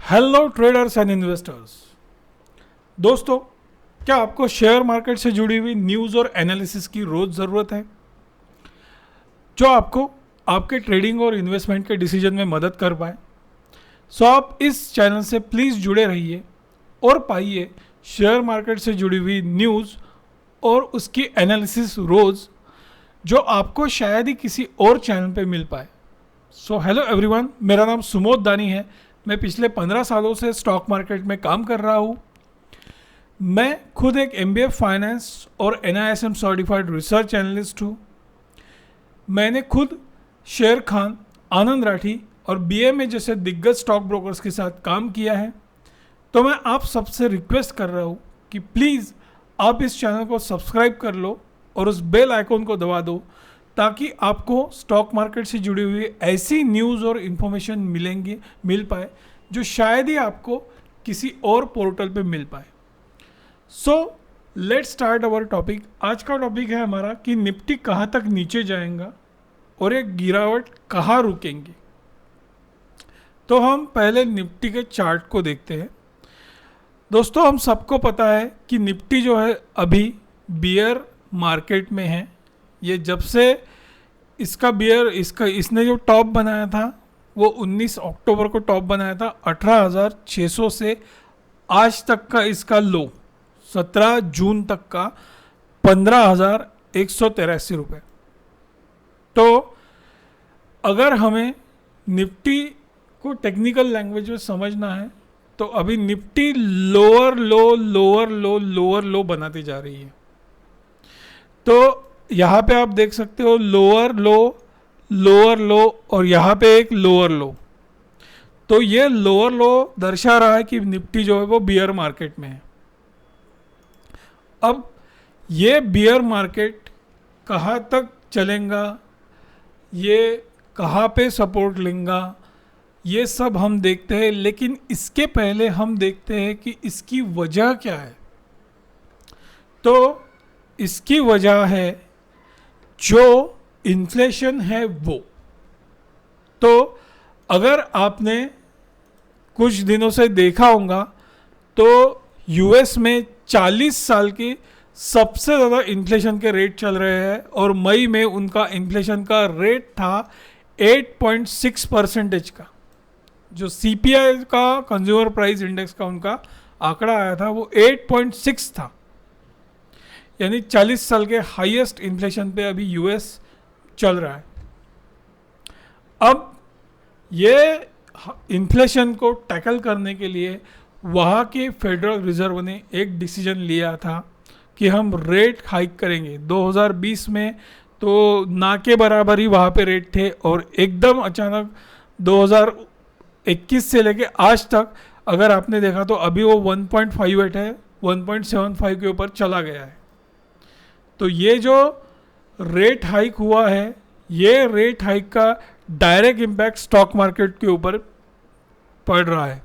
Hello traders and investors. दोस्तों, क्या आपको शेयर मार्केट से जुड़ी हुई न्यूज़ और एनालिसिस की रोज़ ज़रूरत है जो आपको आपके ट्रेडिंग और इन्वेस्टमेंट के डिसीजन में मदद कर पाए? सो आप इस चैनल से प्लीज़ जुड़े रहिए और पाइए शेयर मार्केट से जुड़ी हुई न्यूज़ और उसकी एनालिसिस रोज़ जो आपको शायद ही किसी और चैनल पे मिल पाए। सो हेलो एवरीवन, मेरा नाम सुमोद दानी है। मैं पिछले 15 सालों से स्टॉक मार्केट में काम कर रहा हूँ। मैं खुद एक MBA फाइनेंस और NISM सर्टिफाइड रिसर्च एनालिस्ट हूँ। मैंने खुद शेर खान, आनंद राठी और BMA जैसे दिग्गज स्टॉक ब्रोकर्स के साथ काम किया है। तो मैं आप सबसे रिक्वेस्ट कर रहा हूँ कि प्लीज़ आप इस चैनल को सब्सक्राइब कर लो और उस बेल आइकॉन को दबा दो ताकि आपको स्टॉक मार्केट से जुड़ी हुई ऐसी न्यूज़ और इन्फॉर्मेशन मिल पाए जो शायद ही आपको किसी और पोर्टल पे मिल पाए। So let's start our topic. आज का टॉपिक है हमारा कि निफ्टी कहाँ तक नीचे जाएगा और एक गिरावट कहाँ रुकेंगी। तो हम पहले निफ्टी के चार्ट को देखते हैं। दोस्तों, हम सबको पता है कि निफ्टी जो है अभी बियर मार्केट में है। ये जब से इसने जो टॉप बनाया था वो 19 अक्टूबर को टॉप बनाया था 18,600 से आज तक का इसका लो 17 जून तक का 15,183 रुपये। तो अगर हमें निफ्टी को टेक्निकल लैंग्वेज में समझना है तो अभी निफ्टी लोअर लो बनाती जा रही है। तो यहाँ पे आप देख सकते हो लोअर लो और यहाँ पे एक लोअर लो। तो ये लोअर लो दर्शा रहा है कि निफ्टी जो है वो बियर मार्केट में है। अब ये बियर मार्केट कहाँ तक चलेगा, ये कहाँ पे सपोर्ट लेगा, ये सब हम देखते हैं। लेकिन इसके पहले हम देखते हैं कि इसकी वजह क्या है। तो इसकी वजह है जो इन्फ्लेशन है वो। तो अगर आपने कुछ दिनों से देखा होगा तो US में 40 साल की सबसे ज़्यादा इन्फ्लेशन के रेट चल रहे हैं और मई में उनका इन्फ्लेशन का रेट था 8.6% का। जो CPI का कंज्यूमर प्राइस इंडेक्स का उनका आंकड़ा आया था वो 8.6 था, यानी 40 साल के हाईएस्ट इन्फ्लेशन पे अभी US चल रहा है। अब ये इन्फ्लेशन को टैकल करने के लिए वहाँ के फेडरल रिजर्व ने एक डिसीजन लिया था कि हम रेट हाइक करेंगे। 2020 में तो ना के बराबर ही वहाँ पे रेट थे और एकदम अचानक 2021 से लेके आज तक अगर आपने देखा तो अभी वो 1.58 है, 1.75 के ऊपर चला गया है। तो ये जो रेट हाइक हुआ है, ये रेट हाइक का डायरेक्ट इम्पैक्ट स्टॉक मार्केट के ऊपर पड़ रहा है।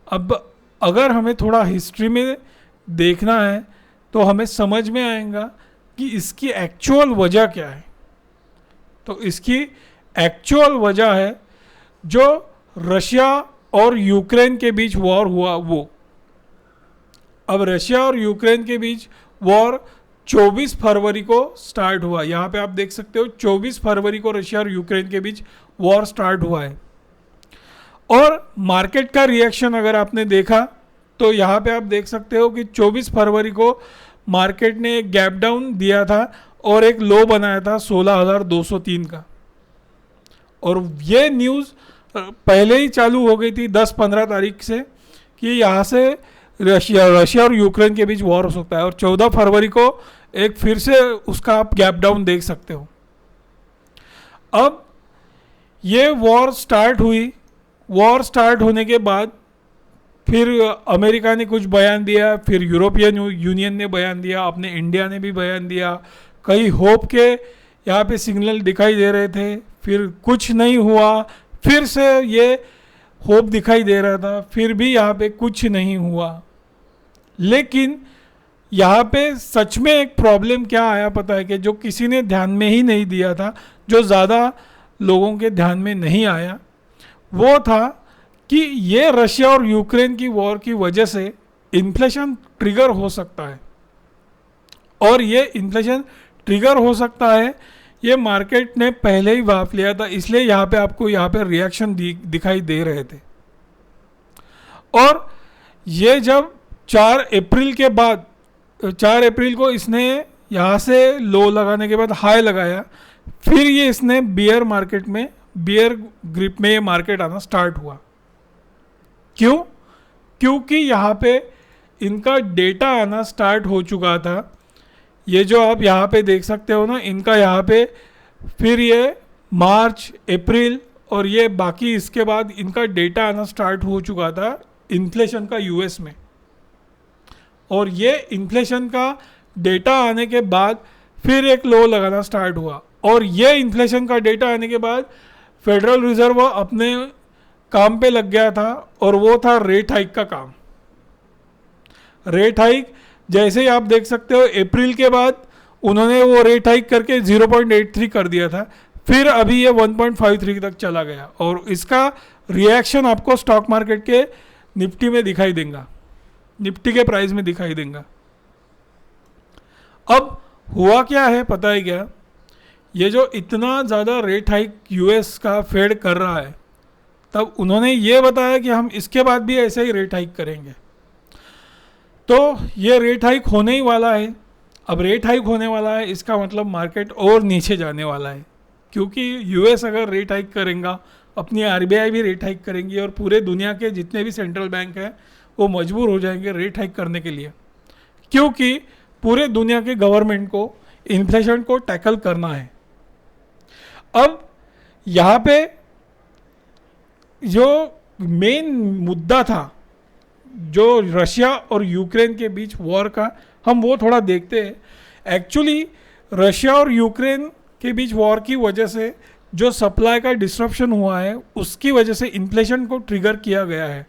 अब अगर हमें थोड़ा हिस्ट्री में देखना है तो हमें समझ में आएगा कि इसकी एक्चुअल वजह क्या है। तो इसकी एक्चुअल वजह है जो रशिया और यूक्रेन के बीच वॉर हुआ वो। अब रशिया और यूक्रेन के बीच वॉर 24 फरवरी को स्टार्ट हुआ। यहाँ पे आप देख सकते हो 24 फरवरी को रशिया और यूक्रेन के बीच वॉर स्टार्ट हुआ है। और मार्केट का रिएक्शन अगर आपने देखा तो यहाँ पे आप देख सकते हो कि 24 फरवरी को मार्केट ने एक गैप डाउन दिया था और एक लो बनाया था 16,203 का। और ये न्यूज़ पहले ही चालू हो गई थी 10-15 तारीख से कि यहाँ से रशिया और यूक्रेन के बीच वॉर हो सकता है। और 14 फरवरी को एक फिर से उसका आप गैप डाउन देख सकते हो। अब ये वॉर स्टार्ट हुई। वॉर स्टार्ट होने के बाद फिर अमेरिका ने कुछ बयान दिया, फिर यूरोपियन यूनियन ने बयान दिया, अपने इंडिया ने भी बयान दिया। कई होप के यहाँ पे सिग्नल दिखाई दे रहे थे, फिर कुछ नहीं हुआ। फिर से ये होप दिखाई दे रहा था, फिर भी यहाँ पे कुछ नहीं हुआ। लेकिन यहाँ पे सच में एक प्रॉब्लम क्या आया पता है कि जो किसी ने ध्यान में ही नहीं दिया था, जो ज़्यादा लोगों के ध्यान में नहीं आया, वो था कि ये रशिया और यूक्रेन की वॉर की वजह से इन्फ्लेशन ट्रिगर हो सकता है, और ये इन्फ्लेशन ट्रिगर हो सकता है ये मार्केट ने पहले ही भाप लिया था, इसलिए यहाँ पे आपको यहाँ पे रिएक्शन दिखाई दे रहे थे। और ये जब 4 अप्रैल के बाद, 4 अप्रैल को इसने यहाँ से लो लगाने के बाद हाई लगाया, फिर ये इसने बियर मार्केट में, बियर ग्रिप में ये मार्केट आना स्टार्ट हुआ। क्यों? क्योंकि यहाँ पे इनका डेटा आना स्टार्ट हो चुका था। ये जो आप यहाँ पे देख सकते हो ना, इनका यहाँ पे फिर ये मार्च, अप्रैल और ये बाकी इसके बाद इनका डेटा आना स्टार्ट हो चुका था इन्फ्लेशन का यूएस में। और ये इन्फ्लेशन का डेटा आने के बाद फिर एक लो लगाना स्टार्ट हुआ, और ये इन्फ्लेशन का डेटा आने के बाद फेडरल रिजर्व अपने काम पे लग गया था, और वो था रेट हाइक का काम। रेट हाइक जैसे ही आप देख सकते हो अप्रैल के बाद उन्होंने वो रेट हाइक करके 0.83 कर दिया था, फिर अभी ये 1.53 तक चला गया, और इसका रिएक्शन आपको स्टॉक मार्केट के निफ्टी में दिखाई देगा, निफ्टी के प्राइस में दिखाई देगा। अब हुआ क्या है पता है क्या? ये जो इतना ज़्यादा रेट हाइक यूएस का फेड कर रहा है, तब उन्होंने ये बताया कि हम इसके बाद भी ऐसे ही रेट हाइक करेंगे। तो ये रेट हाइक होने ही वाला है। अब रेट हाइक होने वाला है, इसका मतलब मार्केट और नीचे जाने वाला है, क्योंकि यूएस अगर रेट हाइक करेगा, अपनी आरबीआई भी रेट हाइक करेंगी, और पूरे दुनिया के जितने भी सेंट्रल बैंक हैं वो मजबूर हो जाएंगे रेट हाइक करने के लिए, क्योंकि पूरे दुनिया के गवर्नमेंट को इन्फ्लेशन को टैकल करना है। अब यहाँ पे जो मेन मुद्दा था, जो रशिया और यूक्रेन के बीच वॉर का, हम वो थोड़ा देखते हैं। एक्चुअली रशिया और यूक्रेन के बीच वॉर की वजह से जो सप्लाई का डिस्ट्रप्शन हुआ है, उसकी वजह से इन्फ्लेशन को ट्रिगर किया गया है,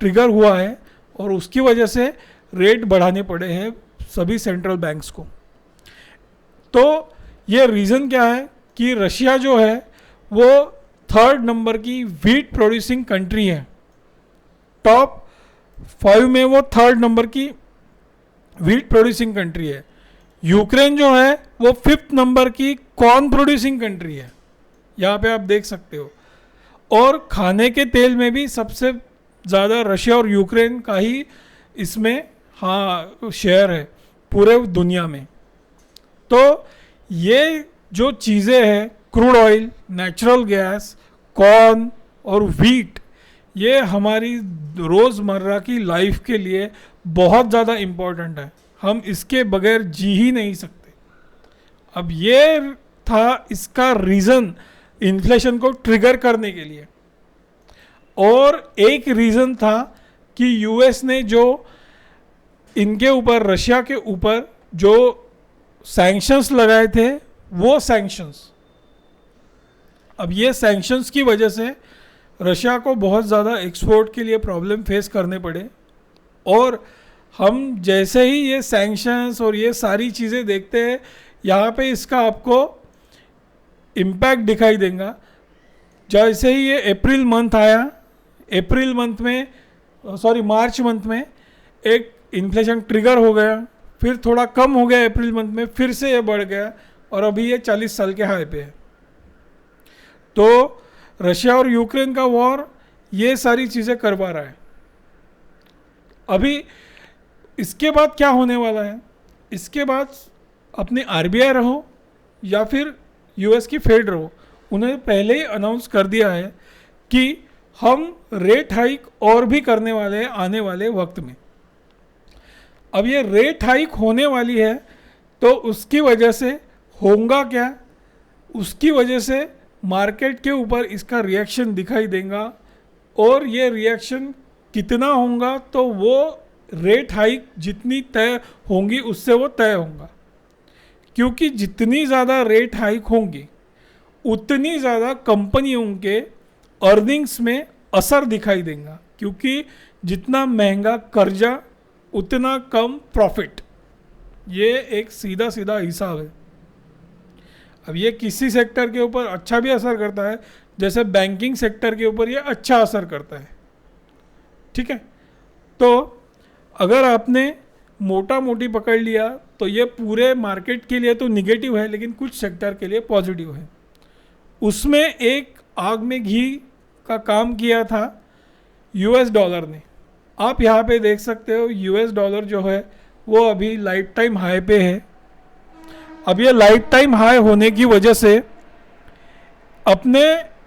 ट्रिगर हुआ है, और उसकी वजह से रेट बढ़ाने पड़े हैं सभी सेंट्रल बैंक्स को। तो ये रीज़न क्या है कि रशिया जो है वो 3rd नंबर की व्हीट प्रोड्यूसिंग कंट्री है, टॉप 5 में वो 3rd नंबर की व्हीट प्रोड्यूसिंग कंट्री है। यूक्रेन जो है वो 5th नंबर की कॉर्न प्रोड्यूसिंग कंट्री है, यहाँ पे आप देख सकते हो। और खाने के तेल में भी सबसे ज़्यादा रशिया और यूक्रेन का ही इसमें शेयर है पूरे दुनिया में। तो ये जो चीज़ें हैं, crude oil, natural gas, corn और व्हीट, ये हमारी रोज़मर्रा की लाइफ के लिए बहुत ज़्यादा इम्पोर्टेंट है, हम इसके बगैर जी ही नहीं सकते। अब ये था इसका रीज़न इन्फ्लेशन को ट्रिगर करने के लिए। और एक रीज़न था कि यूएस ने जो इनके ऊपर, रशिया के ऊपर जो सैंक्शंस लगाए थे, वो सैंक्शंस, अब ये सैंक्शंस की वजह से रशिया को बहुत ज़्यादा एक्सपोर्ट के लिए प्रॉब्लम फेस करने पड़े। और हम जैसे ही ये सैंक्शंस और ये सारी चीज़ें देखते हैं, यहाँ पे इसका आपको इम्पैक्ट दिखाई देगा। जैसे ही ये अप्रैल मंथ आया, अप्रैल मंथ में, मार्च मंथ में एक इन्फ्लेशन ट्रिगर हो गया, फिर थोड़ा कम हो गया अप्रैल मंथ में, फिर से ये बढ़ गया, और अभी ये 40 साल के हाई पे है। तो रशिया और यूक्रेन का वॉर ये सारी चीज़ें करवा रहा है। अभी इसके बाद क्या होने वाला है? इसके बाद अपने आरबीआई रहो या फिर यूएस की फेड रहो, उन्होंने पहले ही अनाउंस कर दिया है कि हम रेट हाइक और भी करने वाले हैं आने वाले वक्त में। अब ये रेट हाइक होने वाली है, तो उसकी वजह से होगा क्या? उसकी वजह से मार्केट के ऊपर इसका रिएक्शन दिखाई देगा, और ये रिएक्शन कितना होगा तो वो रेट हाइक जितनी तय होंगी उससे वो तय होगा, क्योंकि जितनी ज़्यादा रेट हाइक होंगी उतनी ज़्यादा कंपनियों के अर्निंग्स में असर दिखाई देगा, क्योंकि जितना महंगा कर्जा उतना कम प्रॉफिट। ये एक सीधा सीधा हिसाब है। अब ये किसी सेक्टर के ऊपर अच्छा भी असर करता है, जैसे बैंकिंग सेक्टर के ऊपर ये अच्छा असर करता है, ठीक है। तो अगर आपने मोटा मोटी पकड़ लिया तो ये पूरे मार्केट के लिए तो निगेटिव है, लेकिन कुछ सेक्टर के लिए पॉजिटिव है। उसमें एक आग में घी का काम किया था यूएस डॉलर ने। आप यहाँ पे देख सकते हो यूएस डॉलर जो है वो अभी लाइफ टाइम हाई पे है। अब ये लाइफ टाइम हाई होने की वजह से अपने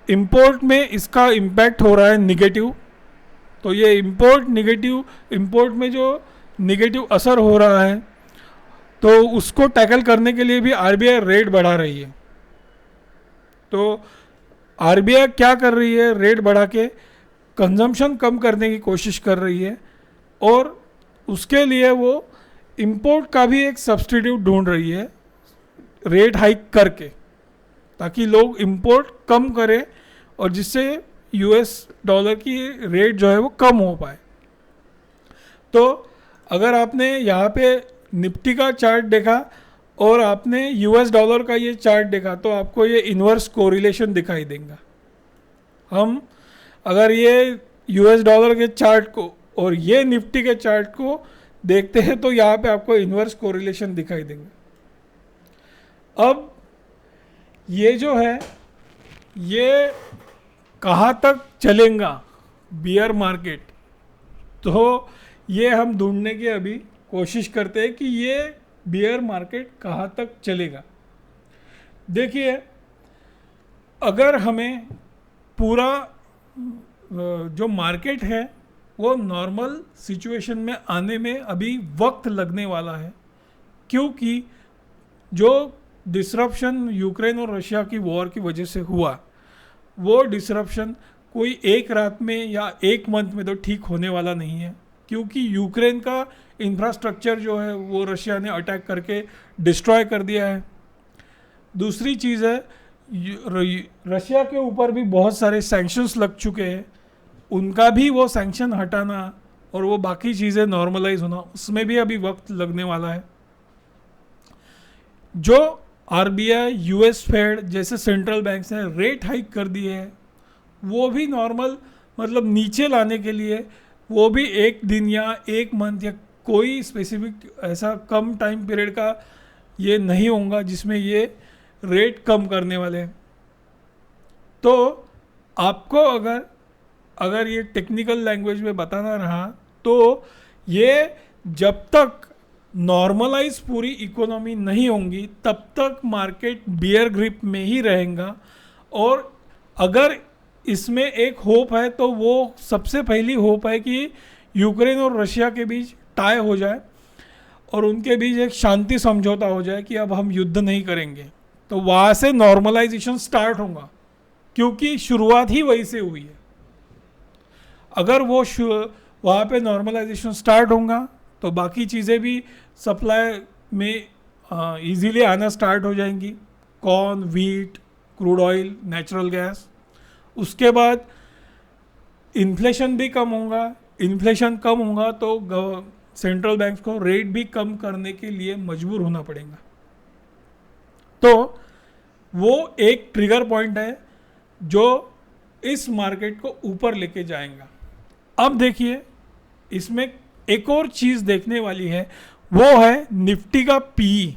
इंपोर्ट में इसका इम्पैक्ट हो रहा है निगेटिव। तो ये इंपोर्ट में जो निगेटिव असर हो रहा है तो उसको टैकल करने के लिए भी आरबीआई रेट बढ़ा रही है। तो आरबीआई क्या कर रही है, रेट बढ़ा के कंजम्पशन कम करने की कोशिश कर रही है और उसके लिए वो इंपोर्ट का भी एक सब्स्टिट्यूट ढूंढ रही है रेट हाइक करके, ताकि लोग इंपोर्ट कम करें और जिससे यूएस डॉलर की रेट जो है वो कम हो पाए। तो अगर आपने यहाँ पे निफ्टी का चार्ट देखा और आपने यूएस डॉलर का ये चार्ट देखा तो आपको ये इन्वर्स कोरिलेशन दिखाई देगा। हम अगर ये यूएस डॉलर के चार्ट को और ये निफ्टी के चार्ट को देखते हैं तो यहाँ पे आपको इन्वर्स कोरिलेशन दिखाई देंगे। अब ये जो है ये कहाँ तक चलेगा बियर मार्केट, तो ये हम ढूंढने की अभी कोशिश करते हैं कि ये बियर मार्केट कहाँ तक चलेगा। देखिए, अगर हमें पूरा जो मार्केट है वो नॉर्मल सिचुएशन में आने में अभी वक्त लगने वाला है, क्योंकि जो डिसरप्शन यूक्रेन और रशिया की वॉर की वजह से हुआ वो डिसरप्शन कोई एक रात में या एक मंथ में तो ठीक होने वाला नहीं है, क्योंकि यूक्रेन का इंफ्रास्ट्रक्चर जो है वो रशिया ने अटैक करके डिस्ट्रॉय कर दिया है। दूसरी चीज़ है रशिया के ऊपर भी बहुत सारे सैंक्शंस लग चुके हैं, उनका भी वो सैंक्शन हटाना और वो बाकी चीज़ें नॉर्मलाइज होना उसमें भी अभी वक्त लगने वाला है। जो आरबीआई, यूएस फेड जैसे सेंट्रल बैंक्स ने रेट हाइक कर दिए हैं वो भी नॉर्मल मतलब नीचे लाने के लिए वो भी एक दिन या एक मंथ या कोई स्पेसिफिक ऐसा कम टाइम पीरियड का ये नहीं होगा जिसमें ये रेट कम करने वाले हैं। तो आपको अगर ये टेक्निकल लैंग्वेज में बताना रहा तो ये जब तक नॉर्मलाइज पूरी इकोनॉमी नहीं होंगी तब तक मार्केट बियर ग्रिप में ही रहेगा। और अगर इसमें एक होप है तो वो सबसे पहली होप है कि यूक्रेन और रशिया के बीच टाई हो जाए और उनके बीच एक शांति समझौता हो जाए कि अब हम युद्ध नहीं करेंगे, तो वहाँ से नॉर्मलाइजेशन स्टार्ट होगा, क्योंकि शुरुआत ही वहीं से हुई है। अगर वो वहाँ पे नॉर्मलाइजेशन स्टार्ट होगा तो बाकी चीज़ें भी सप्लाई में इजीली आना स्टार्ट हो जाएंगी, corn, wheat, crude oil, natural gas. उसके बाद इन्फ्लेशन भी कम होगा, इन्फ्लेशन कम होगा तो सेंट्रल बैंक को रेट भी कम करने के लिए मजबूर होना पड़ेगा। तो वो एक ट्रिगर पॉइंट है जो इस मार्केट को ऊपर लेके जाएगा। अब देखिए, इसमें एक और चीज़ देखने वाली है, वो है निफ्टी का पीई।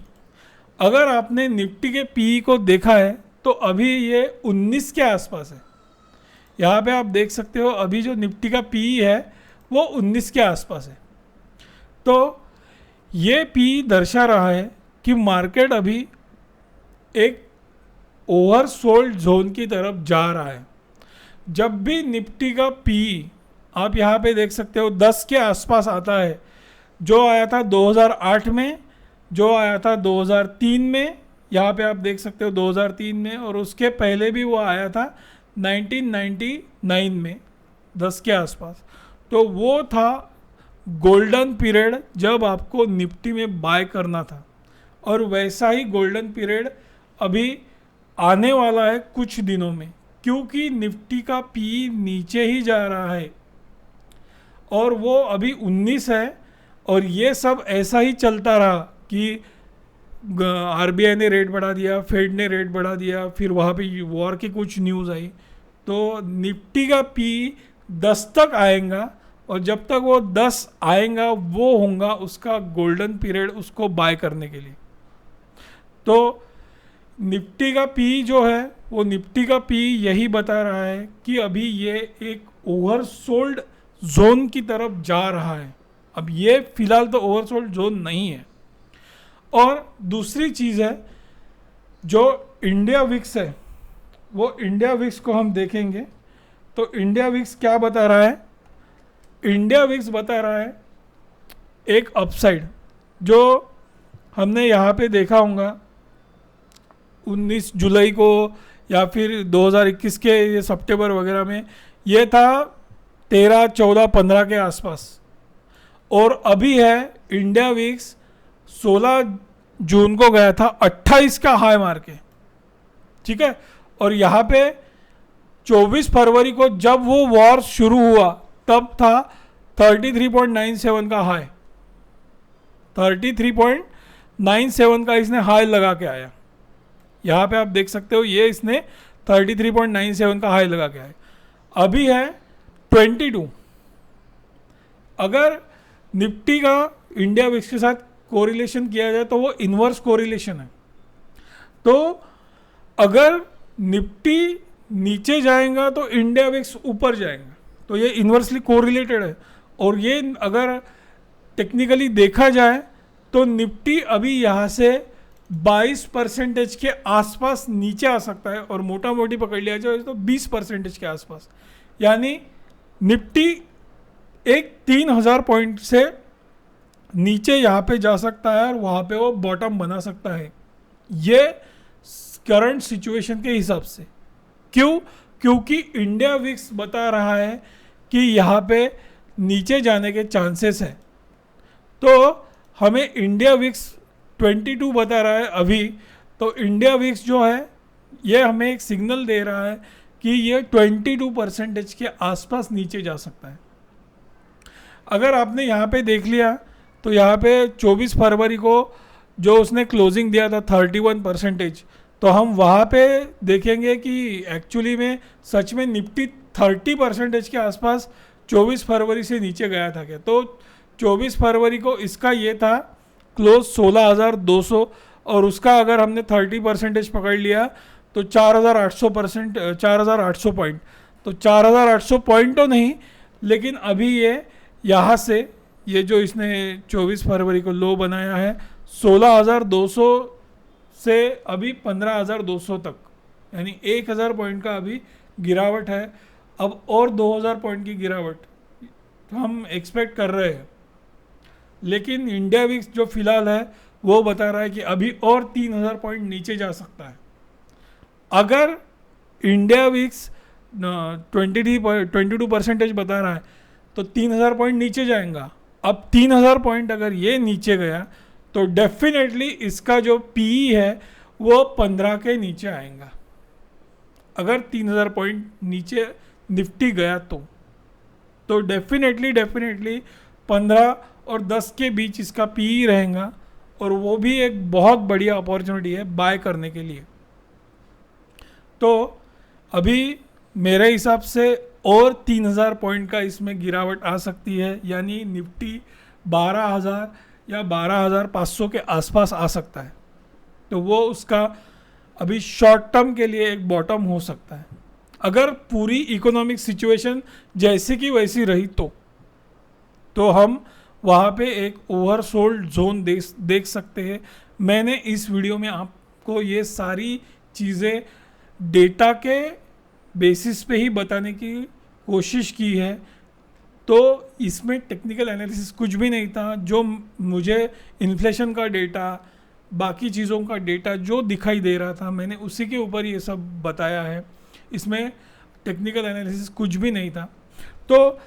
अगर आपने निफ्टी के पीई को देखा है तो अभी ये 19 के आसपास है। यहाँ पे आप देख सकते हो अभी जो निफ्टी का पीई है वो 19 के आसपास है। तो ये पीई दर्शा रहा है कि मार्केट अभी एक ओवरसोल्ड जोन की तरफ जा रहा है। जब भी निफ्टी का पीई आप यहाँ पे देख सकते हो 10 के आसपास आता है, जो आया था 2008 में, जो आया था 2003 में, यहाँ पे आप देख सकते हो 2003 में, और उसके पहले भी वो आया था 1999 में 10 के आसपास। तो वो था गोल्डन पीरियड जब आपको निफ्टी में बाय करना था, और वैसा ही गोल्डन पीरियड अभी आने वाला है कुछ दिनों में, क्योंकि निफ्टी का पी नीचे ही जा रहा है और वो अभी 19 है। और ये सब ऐसा ही चलता रहा कि आरबीआई ने रेट बढ़ा दिया, फेड ने रेट बढ़ा दिया, फिर वहाँ पे वॉर की कुछ न्यूज़ आई, तो निफ्टी का पी 10 तक आएगा और जब तक वो 10 आएगा वो होगा उसका गोल्डन पीरियड उसको बाय करने के लिए। तो निफ्टी का पी जो है वो निफ्टी का पी यही बता रहा है कि अभी ये एक ओवरसोल्ड जोन की तरफ जा रहा है। अब ये फिलहाल तो ओवरसोल्ड जोन नहीं है। और दूसरी चीज़ है जो इंडिया विक्स है, वो इंडिया विक्स को हम देखेंगे तो इंडिया विक्स क्या बता रहा है। इंडिया विक्स बता रहा है एक अपसाइड जो हमने यहाँ पे देखा होगा 19 जुलाई को या फिर 2021 के ये सितंबर वगैरह में, ये था 13, 14, 15 के आसपास। और अभी है इंडिया विक्स 16 जून को गया था 28 का हाई मार के, ठीक है। और यहाँ पे 24 फरवरी को जब वो वॉर शुरू हुआ तब था 33.97 का हाई, 33.97 का इसने हाई लगा के आया। यहाँ पे आप देख सकते हो ये इसने 33.97 का हाई लगा के आया। अभी है 22। अगर निफ्टी का इंडिया विक्स के साथ कोरिलेशन किया जाए तो वो इन्वर्स कोरिलेशन है। तो अगर निफ्टी नीचे जाएगा तो इंडिया विक्स ऊपर जाएगा, तो ये इन्वर्सली कोरिलेटेड है। और ये अगर टेक्निकली देखा जाए तो निफ्टी अभी यहाँ से 22% के आसपास नीचे आ सकता है, और मोटा मोटी पकड़ लिया जाए तो 20% के आसपास। यानी निफ्टी एक 3000 पॉइंट से नीचे यहाँ पे जा सकता है और वहाँ पे वो बॉटम बना सकता है, ये करंट सिचुएशन के हिसाब से। क्यों? क्योंकि इंडिया विक्स बता रहा है कि यहाँ पे नीचे जाने के चांसेस है। तो हमें इंडिया विक्स 22 बता रहा है अभी, तो इंडिया विक्स जो है ये हमें एक सिग्नल दे रहा है कि ये 22% के आसपास नीचे जा सकता है। अगर आपने यहाँ पे देख लिया तो यहाँ पे 24 फरवरी को जो उसने क्लोजिंग दिया था 31%, तो हम वहाँ पे देखेंगे कि एक्चुअली में सच में निफ्टी 30% के आसपास 24 फरवरी से नीचे गया था क्या। तो 24 फरवरी को इसका ये था क्लोज 16,200, और उसका अगर हमने 30% पकड़ लिया तो 4,800 पॉइंट। तो 4,800 पॉइंट तो नहीं, लेकिन अभी ये यहाँ से ये जो इसने 24 फरवरी को लो बनाया है 16,200 से अभी 15,200 तक, यानी 1,000 पॉइंट का अभी गिरावट है। अब और 2,000 पॉइंट की गिरावट हम एक्सपेक्ट कर रहे हैं, लेकिन इंडिया विक्स जो फिलहाल है वो बता रहा है कि अभी और 3,000 पॉइंट नीचे जा सकता है। अगर इंडिया विक्स 22% बता रहा है तो 3,000 पॉइंट नीचे जाएगा। अब 3,000 पॉइंट अगर ये नीचे गया तो डेफिनेटली इसका जो पीई है वो 15 के नीचे आएगा। अगर 3,000 पॉइंट नीचे निफ्टी गया तो डेफिनेटली 15 और 10 के बीच इसका पीई रहेगा, और वो भी एक बहुत बढ़िया अपॉर्चुनिटी है बाय करने के लिए। तो अभी मेरे हिसाब से और 3,000 पॉइंट का इसमें गिरावट आ सकती है, यानी निफ्टी 12,000 या 12,500 के आसपास आ सकता है। तो वो उसका अभी शॉर्ट टर्म के लिए एक बॉटम हो सकता है। अगर पूरी इकोनॉमिक सिचुएशन जैसे की वैसी रही तो हम वहाँ पे एक ओवरसोल्ड जोन देख सकते हैं। मैंने इस वीडियो में आपको ये सारी चीज़ें डेटा के बेसिस पे ही बताने की कोशिश की है। तो इसमें टेक्निकल एनालिसिस कुछ भी नहीं था। जो मुझे इन्फ्लेशन का डेटा, बाकी चीज़ों का डेटा जो दिखाई दे रहा था, मैंने उसी के ऊपर ये सब बताया है। इसमें टेक्निकल एनालिसिस कुछ भी नहीं था। तो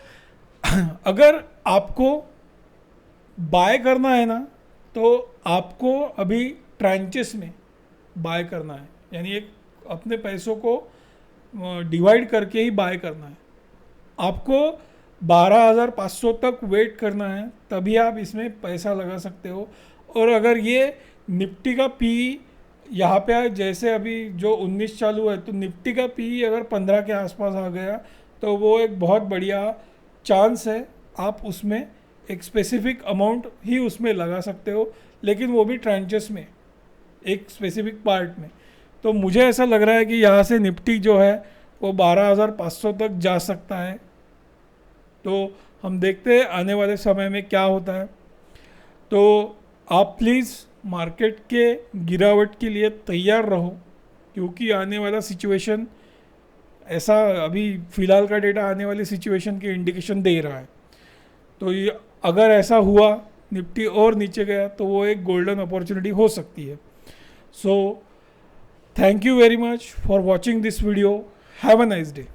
अगर आपको बाय करना है ना, तो आपको अभी ट्रांचेस में बाय करना है, यानी एक अपने पैसों को डिवाइड करके ही बाय करना है। आपको 12,500 तक वेट करना है, तभी आप इसमें पैसा लगा सकते हो। और अगर ये निफ्टी का पी यहाँ पे जैसे अभी जो 19 चालू है, तो निफ्टी का पी अगर 15 के आसपास आ गया तो वो एक बहुत बढ़िया चांस है आप उसमें एक स्पेसिफिक अमाउंट ही उसमें लगा सकते हो, लेकिन वो भी ट्रांचेस में, एक स्पेसिफिक पार्ट में। तो मुझे ऐसा लग रहा है कि यहाँ से निफ्टी जो है वो 12,500 तक जा सकता है। तो हम देखते हैं आने वाले समय में क्या होता है। तो आप प्लीज़ मार्केट के गिरावट के लिए तैयार रहो, क्योंकि आने वाला सिचुएशन ऐसा, अभी फ़िलहाल का डेटा आने वाली सिचुएशन की इंडिकेशन दे रहा है। तो ये अगर ऐसा हुआ, निफ्टी और नीचे गया, तो वो एक गोल्डन अपॉर्चुनिटी हो सकती है। So thank you very much for watching this video. Have a nice day.